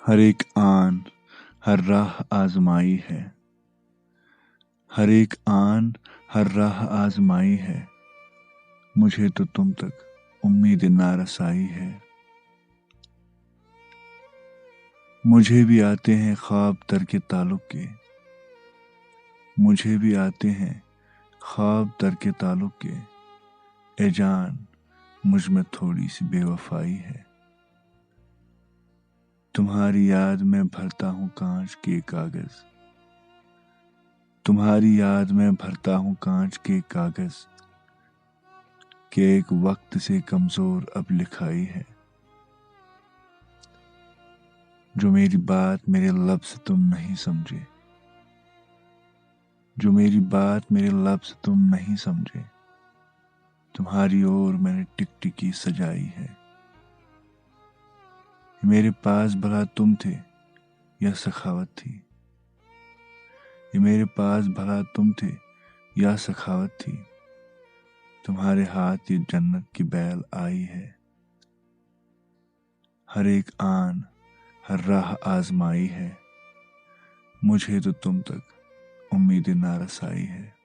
हर एक आन हर राह आजमाई है, हर एक आन हर राह आजमाई है। मुझे तो तुम तक उम्मीद ना रसाई है। मुझे भी आते हैं ख्वाब दर ताल्लुक के, मुझे भी आते हैं ख्वाब दर ताल्लुक के। ए जान मुझ में थोड़ी सी बेवफाई है। तुम्हारी याद में भरता हूँ कांच के कागज, तुम्हारी याद में भरता हूँ कांच के कागज कि एक वक्त से कमजोर अब लिखाई है। जो मेरी बात मेरे लफ्ज़ तुम नहीं समझे, जो मेरी बात मेरे लफ्ज़ तुम नहीं समझे, तुम्हारी ओर मैंने टिकटिकी सजाई है। मेरे पास भला तुम थे या सखावत थी, ये मेरे पास भला तुम थे या सखावत थी। तुम्हारे हाथ ये जन्नत की बैल आई है। हर एक आन हर राह आजमाई है। मुझे तो तुम तक उम्मीद ना रसाई है।